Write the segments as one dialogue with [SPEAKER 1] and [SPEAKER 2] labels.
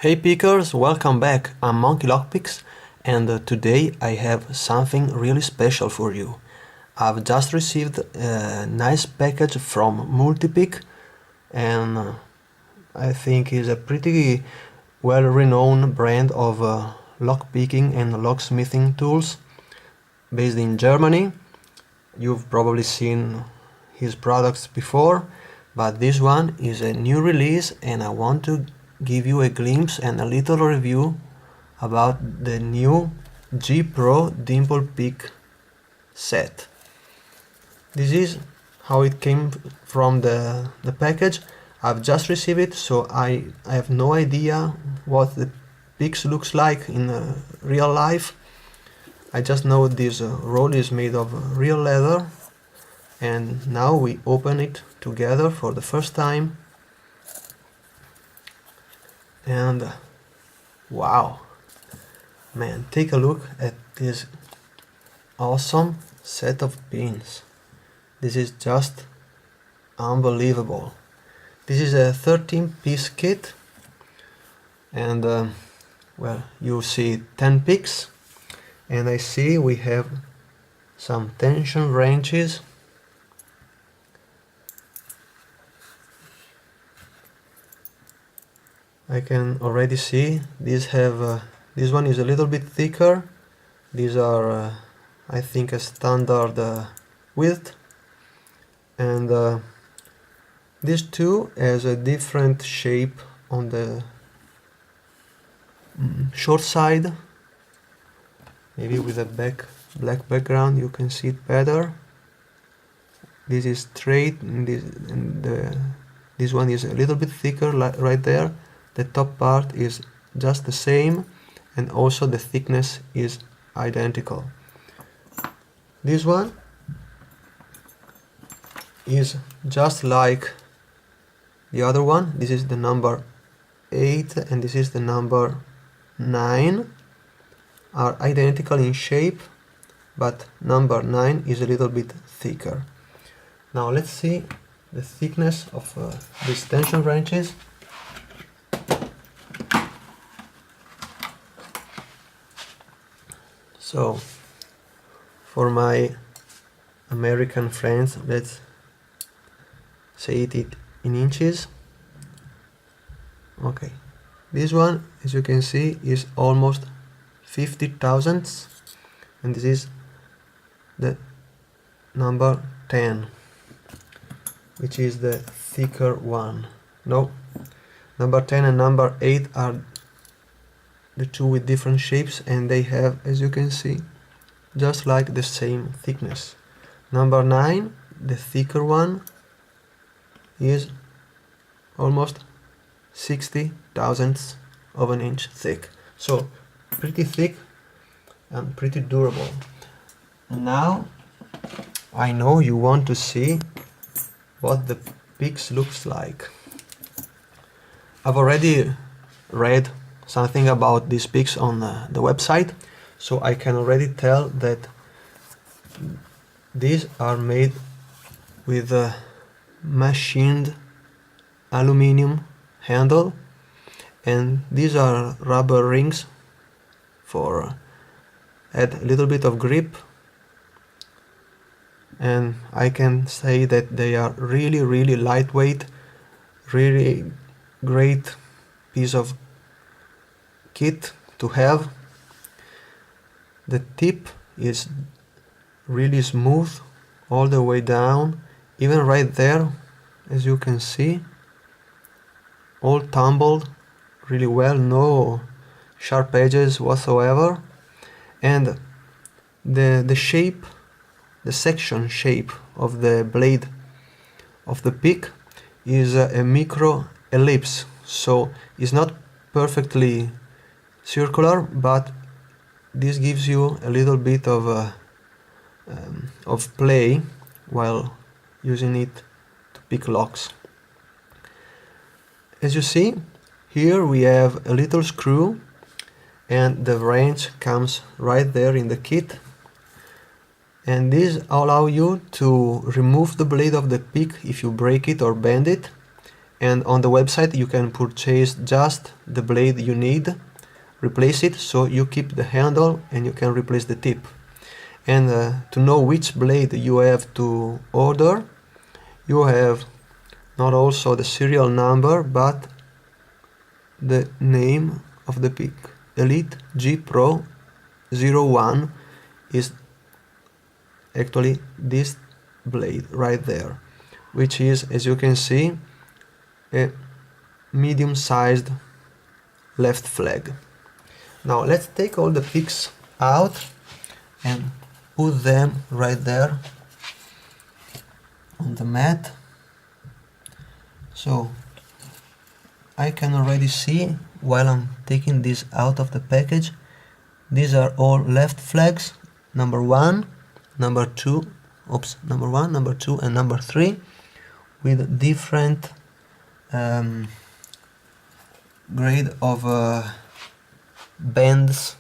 [SPEAKER 1] Hey pickers, welcome back. I'm Monkey Lockpicks and today I have something really special for you. I've just received a nice package from Multipick and I think is a pretty well-renowned brand of lockpicking and locksmithing tools based in Germany. You've probably seen his products before, but this one is a new release and I want to give you a glimpse and a little review about the new G Pro Dimple Pick Set. This is how it came from the package. I've just received it, so I have no idea what the picks looks like in real life. I just know this roll is made of real leather, and now we open it together for the first time. And wow, man, take a look at this awesome set of pins. This is just unbelievable. This is a 13-piece kit and well, you see 10 picks, and I see we have some tension wrenches. I can already see these have this one is a little bit thicker. These are I think a standard width, and these two has a different shape on the short side. Maybe with a black background you can see it better. This is straight and this one is a little bit thicker right there. The top part is just the same, and also the thickness is identical. This one is just like the other one. This is the number 8 and this is the number 9. Are identical in shape, but number 9 is a little bit thicker. Now let's see the thickness of these tension wrenches. So, for my American friends, let's say it in inches. Okay, this one, as you can see, is almost 50 thousandths, and this is the number 10, which is the thicker one. No, number 10 and number 8 are the two with different shapes, and they have, as you can see, just like the same thickness. Number 9, the thicker one, is almost 60 thousandths of an inch thick. So pretty thick and pretty durable. Now I know you want to see what the picks looks like. I've already read something about these picks on the website, so I can already tell that these are made with a machined aluminium handle, and these are rubber rings for add a little bit of grip, and I can say that they are really lightweight, really great piece of kit to have. The tip is really smooth all the way down, even right there, as you can see, all tumbled really well, no sharp edges whatsoever. And the shape, the section shape of the blade of the pick is a micro ellipse, so it's not perfectly circular, but this gives you a little bit of play while using it to pick locks. As you see, here we have a little screw, and the wrench comes right there in the kit, and this allows you to remove the blade of the pick if you break it or bend it, and on the website you can purchase just the blade you need, replace it, so you keep the handle and you can replace the tip. And to know which blade you have to order, you have not also the serial number but the name of the pick. Elite G Pro 01 is actually this blade right there, which is, as you can see, a medium-sized left flag. Now let's take all the picks out and put them right there on the mat. So I can already see, while I'm taking this out of the package, these are all left flags, number 1, number 2, number 1, number 2 and number 3, with different grade of bends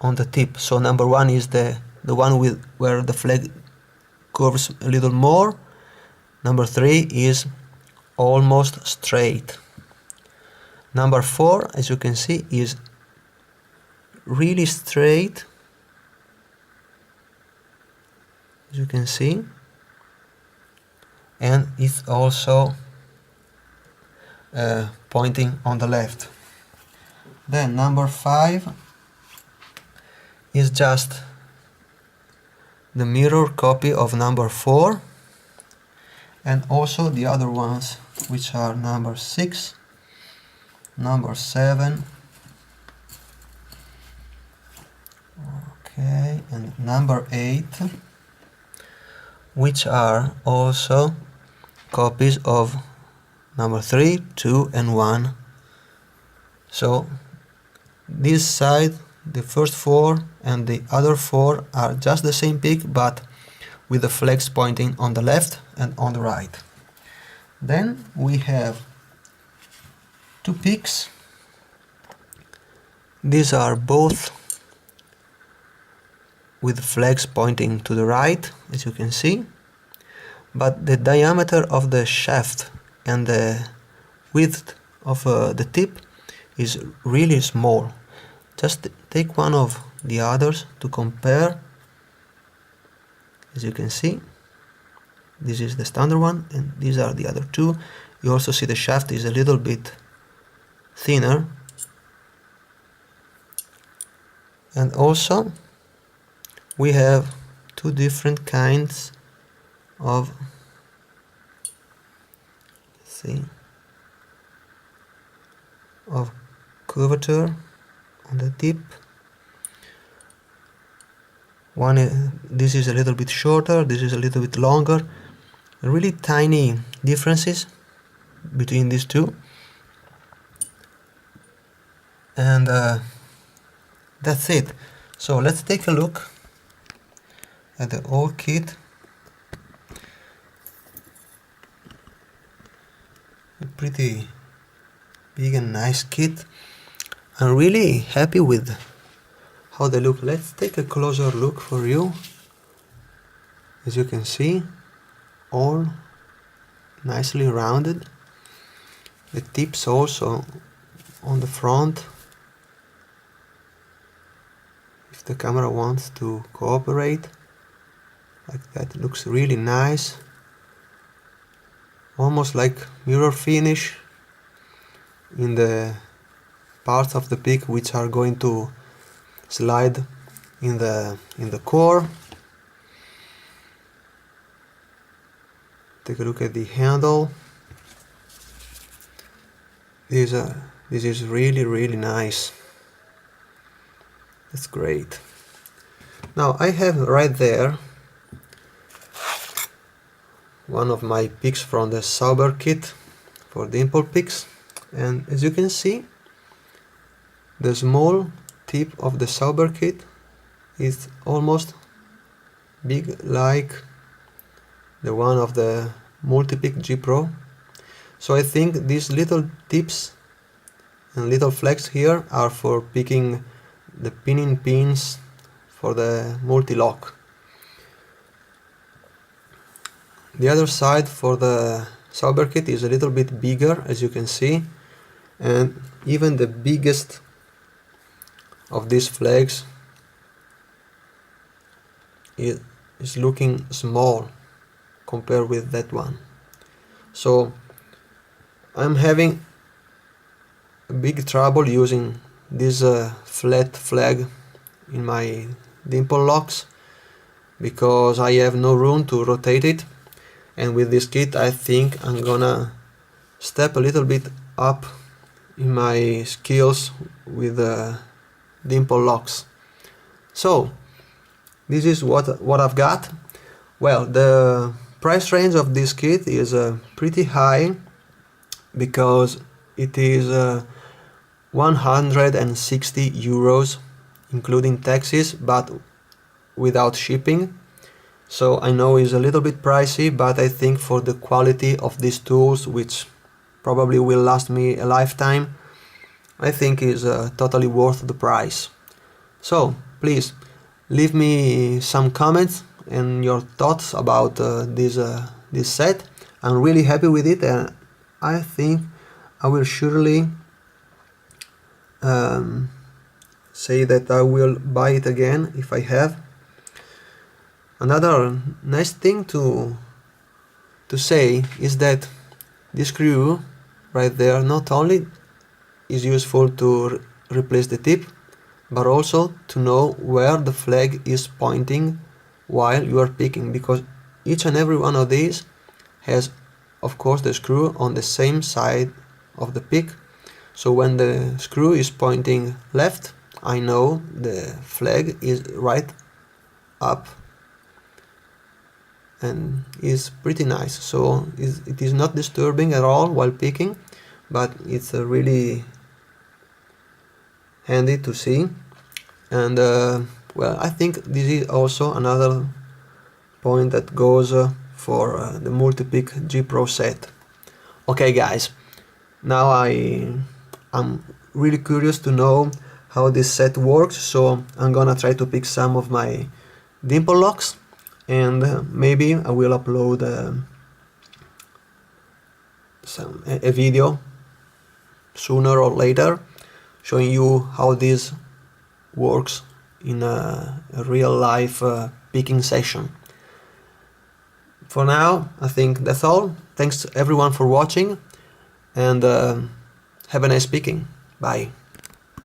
[SPEAKER 1] on the tip. So number 1 is the one with where the flag curves a little more. Number 3 is almost straight. Number 4, as you can see, is really straight, as you can see, and it's also pointing on the left. Then number 5 is just the mirror copy of number 4, and also the other ones, which are number 6, number 7, okay, and number 8, which are also copies of number 3, 2 and 1. So this side, the first 4 and the other 4 are just the same pick, but with the flags pointing on the left and on the right. Then we have 2 picks. These are both with flags pointing to the right, as you can see, but the diameter of the shaft and the width of the tip is really small. Just take one of the others to compare. As you can see, this is the standard one and these are the other 2. You also see the shaft is a little bit thinner, and also we have 2 different kinds of, of curvature on the tip. This is a little bit shorter, this is a little bit longer. Really tiny differences between these 2, and that's it. So let's take a look at the whole kit. A pretty big and nice kit. I'm really happy with how they look. Let's take a closer look for you. As you can see, all nicely rounded. The tips also on the front, if the camera wants to cooperate, like that. It looks really nice, almost like mirror finish in the parts of the pick which are going to slide in the core. Take a look at the handle. This is really nice. That's great. Now I have right there one of my picks from the Sauber kit for Dimple Picks, and as you can see, the small tip of the Sauber kit is almost big like the one of the Multipick G Pro. So I think these little tips and little flags here are for picking the pinning pins for the multi-lock. The other side for the Sauber kit is a little bit bigger, as you can see, and even the biggest of these flags is looking small compared with that one. So I'm having a big trouble using this flat flag in my Dimple Locks because I have no room to rotate it, and with this kit I think I'm gonna step a little bit up in my skills with Dimple Locks. So this is what I've got. Well, the price range of this kit is pretty high because it is 160 euros including taxes, but without shipping. So I know it's a little bit pricey, but I think for the quality of these tools, which probably will last me a lifetime, I think is totally worth the price. So please leave me some comments and your thoughts about this set. I'm really happy with it, and I think I will surely say that I will buy it again if I have. Another nice thing to say is that this screw right there not only is useful to replace the tip, but also to know where the flag is pointing while you are picking, because each and every one of these has, of course, the screw on the same side of the pick. So when the screw is pointing left, I know the flag is right up, and is pretty nice. So it is not disturbing at all while picking, but it's really handy to see. And well, I think this is also another point that goes for the Multipick G Pro set. Okay guys, now I'm really curious to know how this set works, so I'm gonna try to pick some of my Dimple Locks, and maybe I will upload a video sooner or later showing you how this works in a real life picking session. For now, I think that's all. Thanks everyone for watching, and have a nice picking. Bye.